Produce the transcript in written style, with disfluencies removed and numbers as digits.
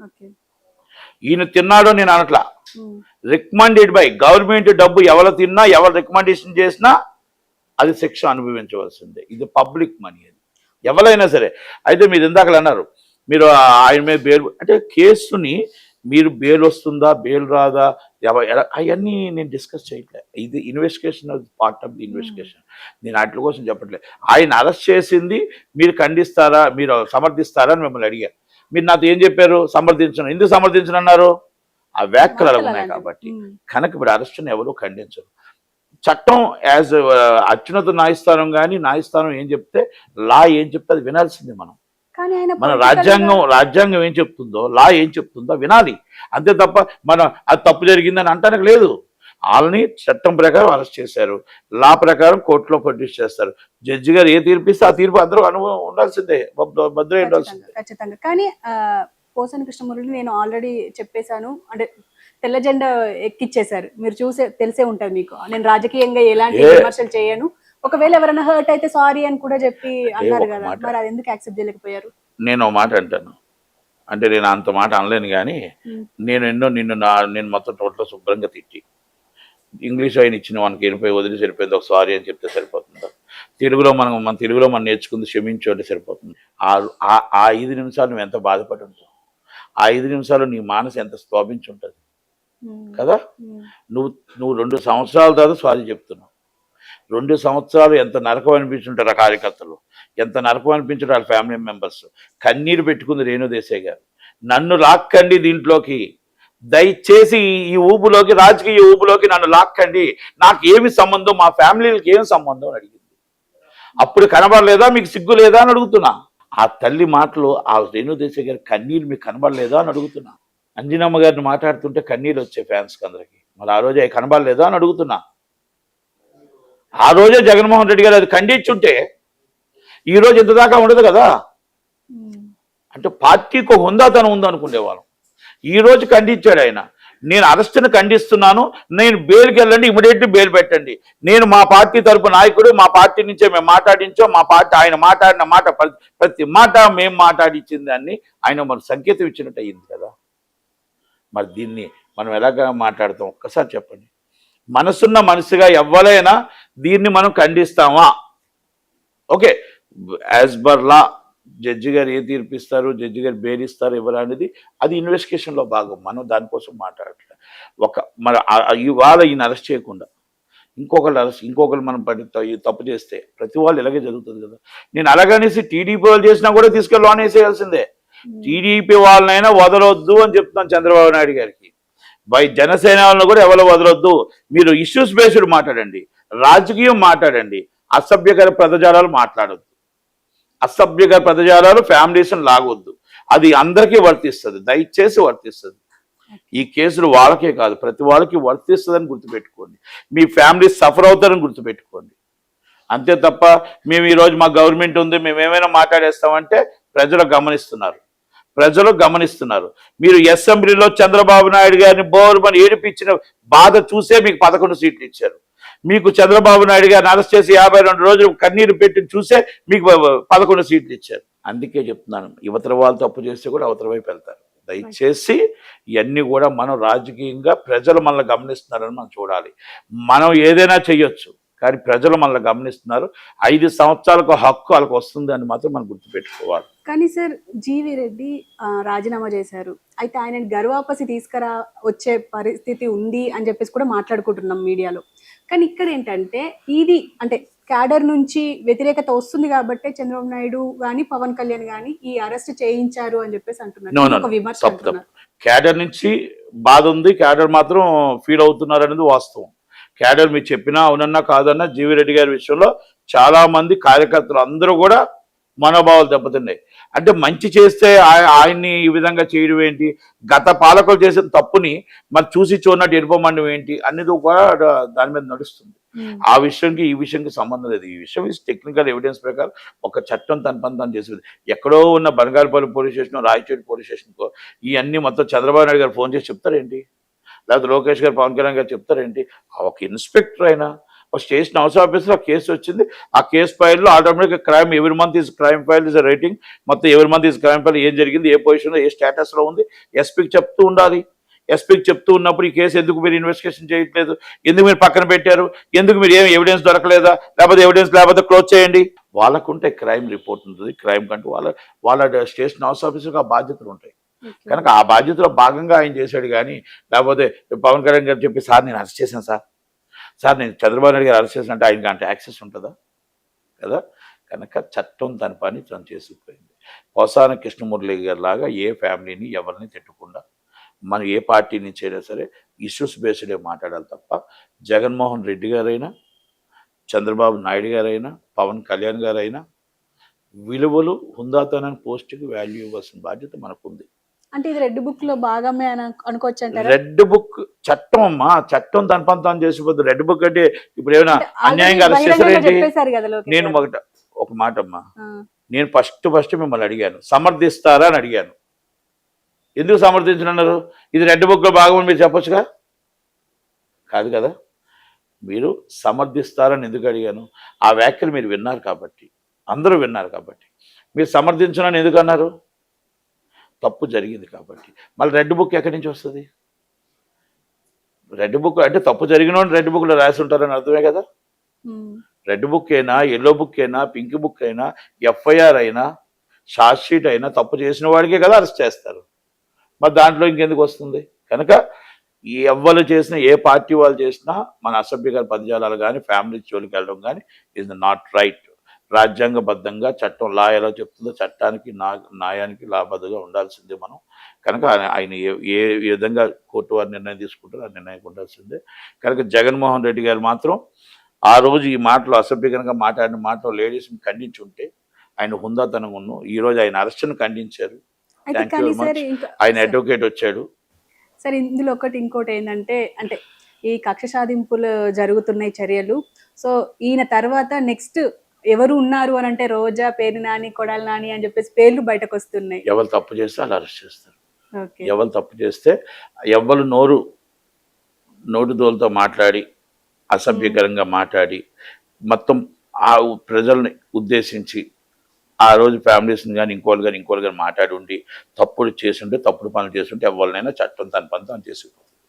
Okay. ఈయన తిన్నాడో నేను అనట్లా. Recommended by government డబ్బు ఎవరు తిన్నా ఎవరు రికమెండేషన్ చేసినా అది శిక్ష అనుభవించవలసిందే. ఇది పబ్లిక్ మనీ, అది ఎవరైనా సరే. అయితే మీరు ఇందాకలు అన్నారు మీరు ఆయన మీద బెయిల్ అంటే కేసుని మీరు బెయిల్ వస్తుందా బెయిల్ రాదా అవన్నీ నేను డిస్కస్ చేయట్లే. ఇది investigation, part of the investigation. నేను వాటి కోసం చెప్పట్లేదు. ఆయన అరెస్ట్ చేసింది మీరు ఖండిస్తారా, మీరు సమర్థిస్తారా అని మిమ్మల్ని అడిగారు. మీరు నాతో ఏం చెప్పారు? సమర్థించను. ఎందుకు సమర్థించను అన్నారు? ఆ వ్యాఖ్యలు అలా ఉన్నాయి కాబట్టి. కనుక ఇప్పుడు అరెస్ట్ని ఎవరు ఖండించరు. చట్టం యాజ్ అత్యున్నత న్యాయస్థానం కానీ న్యాయస్థానం ఏం చెప్తే, లా ఏం చెప్తే అది వినాల్సిందే. మన రాజ్యాంగం ఏం చెప్తుందో, లా ఏం చెప్తుందో వినాలి. అంతే తప్ప మనం అది తప్పు జరిగిందని అంటానికి లేదు. వాళ్ళని చట్టం ప్రకారం అరెస్ట్ చేశారు, లా ప్రకారం కోర్టులో ప్రొడ్యూస్ చేస్తారు. జడ్జి గారు ఏ తీర్పు ఇస్తే ఆ తీర్పు అందరూ అనుభవం ఉండాల్సిందే, భద్ర ఉండాల్సిందే. ఖచ్చితంగా. కానీ పోసాని కృష్ణమురళి నేను ఆల్రెడీ చెప్పేశాను, అంటే తెల్ల జెండా ఎక్కిచ్చేశారు. మీరు తెలిసే ఉంటారు మీకు, నేను రాజకీయంగా ఎలాంటి విమర్శలు చేయను, ఒకవేళ ఎవరైనా హర్ట్ అయితే సారీ అని కూడా చెప్పి అన్నారు కదా, మరి అది ఎందుకు యాక్సెప్ట్ చేయలేకపోయారు? నేను ఒక మాట అంటాను, అంటే నేను అంత మాట అనలేను కానీ నేను మొత్తం టోటల్ శుభ్రంగా తిట్టి ఇంగ్లీష్ ఆయన ఇచ్చిన మనకి వెళ్ళిపోయి వదిలి సరిపోయింది, ఒక సారీ అని చెప్తే సరిపోతుందా? తెలుగులో మనం నేర్చుకుంది క్షమించు అంటే సరిపోతుంది. ఆ 5 నిమిషాలు నువ్వు ఎంత బాధపడి ఉంటావు, ఆ 5 నిమిషాలు నీ మనసు ఎంత స్తోభించి ఉంటుంది కదా. నువ్వు 2 సంవత్సరాల తర్వాత సారీ చెప్తున్నావు. 2 సంవత్సరాలు ఎంత నరకం అనిపించుంటారు ఆ కార్యకర్తలు, ఎంత నరకం అనిపించారు వాళ్ళ ఫ్యామిలీ మెంబర్స్. కన్నీరు పెట్టుకుంది రేణు దేశాయ్ గారు. నన్ను లాక్కండి దీంట్లోకి, దయచేసి ఈ ఊపులోకి, రాజకీయ ఊపులోకి నన్ను లాక్కండి, నాకు ఏమి సంబంధం, మా ఫ్యామిలీలకి ఏమి సంబంధం అని అడిగింది. అప్పుడు కనబడలేదా, మీకు సిగ్గు లేదా అని అడుగుతున్నా. ఆ తల్లి మాటలు, ఆ రేణు దేశాయ్ గారి కన్నీళ్ళు మీకు కనబడలేదా అని అడుగుతున్నా. అంజనమ్మ గారిని మాట్లాడుతుంటే కన్నీళ్ళు వచ్చే ఫ్యాన్స్కి అందరికి, మరి ఆ రోజు అవి కనబడలేదా అని అడుగుతున్నా. ఆ రోజే జగన్మోహన్ రెడ్డి గారు అది ఖండించుంటే ఈ రోజు ఇంతదాకా ఉండదు కదా. అంటే పార్టీకి ఒక హుందాతనం ఉందనుకునేవాళ్ళం. ఈ రోజు ఖండించాడు ఆయన. నేను అరెస్ట్ని ఖండిస్తున్నాను, నేను బెయిల్కి వెళ్ళండి, ఇమీడియట్లీ బెయిల్ పెట్టండి. నేను మా పార్టీ తరపు నాయకుడు, మా పార్టీ నుంచే మేము మాట్లాడించాం, మా పార్టీ ఆయన మాట్లాడిన మాట ప్రతి మాట మేము మాట్లాడించింది అని ఆయన మన సంకేతం ఇచ్చినట్టు అయ్యింది కదా. మరి దీన్ని మనం ఎలాగ మాట్లాడతాం ఒక్కసారి చెప్పండి. మనసున్న మనిషిగా ఎవరైనా దీన్ని మనం ఖండిస్తామా? Okay, as per law judge గారు ఏ తీర్పిస్తారు, జడ్జి గారు బెయిల్ ఇస్తారు ఎవరు అనేది అది ఇన్వెస్టిగేషన్లో భాగం. మనం దానికోసం మాట్లాడట్లేదు. మరి ఇవాళ ఈయన అరెస్ట్ చేయకుండా ఇంకొకరు మనం తప్పు చేస్తే ప్రతి వాళ్ళు ఇలాగే జరుగుతుంది కదా. నేను అలాగనేసి టీడీపీ వాళ్ళు చేసినా కూడా తీసుకెళ్ళి లోన్ వేసేయాల్సిందే. టీడీపీ వాళ్ళనైనా వదలొద్దు అని చెప్తున్నాను చంద్రబాబు నాయుడు గారికి. జనసేన వాళ్ళని కూడా ఎవరు వదలొద్దు. మీరు ఇష్యూస్ బేస్డ్ మాట్లాడండి, రాజకీయం మాట్లాడండి, అసభ్యకర పదజాలాలు మాట్లాడొద్దు. అసభ్యకర పదజాలాలు ఫ్యామిలీస్ని లాగొద్దు. అది అందరికీ వర్తిస్తుంది, దయచేసి వర్తిస్తుంది. ఈ కేసులు వాళ్ళకే కాదు ప్రతి వాళ్ళకి వర్తిస్తుందని గుర్తుపెట్టుకోండి. మీ ఫ్యామిలీ సఫర్ అవుతారని గుర్తుపెట్టుకోండి. అంతే తప్ప మేము ఈరోజు మా గవర్నమెంట్ ఉంది మేము ఏమైనా మాట్లాడేస్తామంటే ప్రజలు గమనిస్తున్నారు. మీరు అసెంబ్లీలో చంద్రబాబు నాయుడు గారిని బోర్మని ఏడిపించిన బాధ చూసే మీకు 11 సీట్లు ఇచ్చారు. మీకు చంద్రబాబు నాయుడు గారిని అరెస్ట్ చేసి 52 రోజులు కన్నీరు పెట్టి చూసే మీకు 11 సీట్లు ఇచ్చారు. అందుకే చెప్తున్నాను, యువతల వాళ్ళు తప్పు చేస్తే కూడా అవతల వైపు వెళ్తారు. దయచేసి ఇవన్నీ కూడా మనం రాజకీయంగా ప్రజలు మనల్ని గమనిస్తున్నారని మనం చూడాలి. మనం ఏదైనా చెయ్యొచ్చు కానీ ప్రజలు మనల్ని గమనిస్తున్నారు. 5 సంవత్సరాలకు హక్కు వాళ్ళకి వస్తుంది అని మాత్రం మనం గుర్తుపెట్టుకోవాలి. కానీ సార్ జీవి రెడ్డి రాజీనామా చేశారు, అయితే ఆయనని గర్వాపసి వచ్చే పరిస్థితి ఉంది అని చెప్పేసి కూడా మాట్లాడుకుంటున్నాం మీడియాలో. కానీ ఇక్కడ ఏంటంటే ఇది అంటే క్యాడర్ నుంచి వ్యతిరేకత వస్తుంది కాబట్టి చంద్రబాబు నాయుడు కానీ పవన్ కళ్యాణ్ కానీ ఈ అరెస్ట్ చేయించారు అని చెప్పేసి అంటున్నారు. క్యాడర్ నుంచి బాధ ఉంది, క్యాడర్ మాత్రం ఫీల్ అవుతున్నారు అనేది వాస్తవం. క్యాడర్ మీరు చెప్పినా అవునన్నా కాదన్నా జీవిరెడ్డి గారి విషయంలో చాలా మంది కార్యకర్తలు అందరూ కూడా మనోభావాలు దెబ్బతిన్నాయి. అంటే మంచి చేస్తే ఆయన్ని ఈ విధంగా చేయడం ఏంటి, గత పాలకులు చేసిన తప్పుని మరి చూసి చూడనట్టు ఎరుపమండం ఏంటి అనేది కూడా దాని మీద నడుస్తుంది. ఆ విషయంకి ఈ విషయంకి సంబంధం లేదు. ఈ విషయం టెక్నికల్ ఎవిడెన్స్ ప్రకారం ఒక చట్టం తన పని తను చేసేది. ఎక్కడో ఉన్న బనగాలపల్లి పోలీస్ స్టేషన్, రాయచోటి పోలీస్ స్టేషన్కో ఇవన్నీ మొత్తం చంద్రబాబు నాయుడు గారు ఫోన్ చేసి చెప్తారేంటి, లేకపోతే లోకేష్ గారు పవన్ కళ్యాణ్ గారు చెప్తారేంటి? ఒక ఇన్స్పెక్టర్ అయినా ఒక స్టేషన్ హౌస్ ఆఫీస్లో ఆ కేసు వచ్చింది. ఆ కేసు ఫైల్లో ఆటోమేటిక్గా crime every month is crime file is rating, మొత్తం ఎవరి మంత్ ఈజ్ క్రైమ్ ఫైల్, ఏం జరిగింది, ఏ పొజిషన్లో, ఏ స్టేటస్లో ఉంది, ఎస్పీకి చెప్తూ ఉండాలి. ఎస్పీకి చెప్తూ ఉన్నప్పుడు ఈ కేసు ఎందుకు మీరు ఇన్వెస్టిగేషన్ చేయట్లేదు, ఎందుకు మీరు పక్కన పెట్టారు, ఎందుకు మీరు ఏం ఎవిడెన్స్ దొరకలేదా, లేకపోతే ఎవిడెన్స్ లేకపోతే క్లోజ్ చేయండి. వాళ్ళకుంటే క్రైమ్ రిపోర్ట్ ఉంటుంది, క్రైమ్ కంటూ వాళ్ళ స్టేషన్ హౌస్ ఆఫీసర్కి ఆ బాధ్యతలు ఉంటాయి. కనుక ఆ బాధ్యతలో భాగంగా ఆయన చేశాడు. కానీ లేకపోతే పవన్ కళ్యాణ్ గారు చెప్పి సార్ నేను అరెస్ట్ చేశాను సార్ నేను చంద్రబాబు నాయుడు గారు అరెస్ట్ చేసిన అంటే ఆయనకి అంటే యాక్సెస్ ఉంటుందా కదా. కనుక చట్టం తన పని తను చేసుకుపోయింది. పోసాన కృష్ణమురళి గారి లాగా ఏ ఫ్యామిలీని ఎవరిని తిట్టకుండా మనం ఏ పార్టీ నుంచి అయినా సరే ఇష్యూస్ బేస్డే మాట్లాడాలి తప్ప జగన్మోహన్ రెడ్డి గారైనా, చంద్రబాబు నాయుడు గారైనా, పవన్ కళ్యాణ్ గారైనా విలువలు హుందాతనాన్ని పోస్ట్కి వాల్యూ ఇవ్వాల్సిన బాధ్యత మనకుంది. అంటే ఇది రెడ్ బుక్ లో భాగమే అని అనుకోవచ్చు అంటారా? రెడ్ బుక్ చట్టం అమ్మా, చట్టం తన పని తాను చేసిపోతుంది. రెడ్ బుక్ అంటే ఇప్పుడు ఏమైనా అన్యాయంగా అరెస్ట్ చేశారేంటి? చెప్పేశారు కదా లోకేష్ నేను గారు. ఒక మాట అమ్మా, నేను ఫస్ట్ మిమ్మల్ని అడిగాను సమర్థిస్తారా అని అడిగాను. ఎందుకు సమర్థించనన్నారు? ఇది రెడ్ బుక్లో భాగం అని మీరు చెప్పొచ్చుగా. కాదు కదా. మీరు సమర్థిస్తారని ఎందుకు అడిగాను? ఆ వ్యాఖ్యలు మీరు విన్నారు కాబట్టి, అందరూ విన్నారు కాబట్టి. మీరు సమర్థించనని ఎందుకు అన్నారు? తప్పు జరిగింది కాబట్టి. మళ్ళీ రెడ్ బుక్ ఎక్కడి నుంచి వస్తుంది? రెడ్ బుక్ అంటే తప్పు జరిగిన రెడ్ బుక్లో రాసి ఉంటారని అర్థమే కదా. రెడ్ బుక్ అయినా, ఎల్లో బుక్ అయినా, పింక్ బుక్ అయినా, ఎఫ్ఐఆర్ అయినా, షార్ట్ షీట్ అయినా తప్పు చేసిన వాడికే కదా అరెస్ట్ చేస్తారు. మరి దాంట్లో ఇంకెందుకు వస్తుంది? కనుక ఎవ్వరు చేసినా, ఏ పార్టీ వాళ్ళు చేసినా మన అసభ్యకర పదజాలాలు కానీ, ఫ్యామిలీ జోలికి వెళ్ళడం కానీ ఇస్ నాట్ రైట్. రాజ్యాంగబద్ధంగా చట్టం లా ఎలా చెప్తుందో చట్టానికి న్యాయానికి లాబద్ధంగా ఉండాల్సిందే మనం. కనుక ఆయన ఏ విధంగా కోర్టు వారు నిర్ణయం తీసుకుంటారో ఆ నిర్ణయం ఉండాల్సిందే. కనుక జగన్మోహన్ రెడ్డి గారు మాత్రం ఆ రోజు ఈ మాటలు అసభ్యకరంగా మాట్లాడిన మాటలు లేడీస్ని ఖండించి ఉంటే ఆయన హుందాతనంగా ఉన్నాం. ఈ రోజు ఆయన అరెస్ట్ను ఖండించారు. Thank you very much. ఆయన అడ్వకేట్ వచ్చాడు. సరే, ఇందులో ఇంకోటి ఏంటంటే, అంటే ఈ కక్ష సాధింపులు జరుగుతున్నాయి చర్యలు. సో ఈయన తర్వాత నెక్స్ట్ ఎవరు ఉన్నారు అని అంటే రోజా, పేరు నాని, కొడాలి నాని అని చెప్పేసి పేర్లు బయటకు వస్తున్నాయి. ఎవరు తప్పు చేస్తే వాళ్ళు అరెస్ట్ చేస్తారు. ఎవరు తప్పు చేస్తే ఎవరు నోటు దోలతో మాట్లాడి అసభ్యకరంగా మాట్లాడి మొత్తం ఆ ప్రజల్ని ఉద్దేశించి ఆ రోజు ఫ్యామిలీస్ని కానీ ఇంకోళ్ళు కానీ మాట్లాడి ఉండి తప్పుడు చేస్తుంటే, తప్పుడు పనులు చేస్తుంటే ఎవరినైనా చట్టం తన పని తాను చేసుకుంటుంది.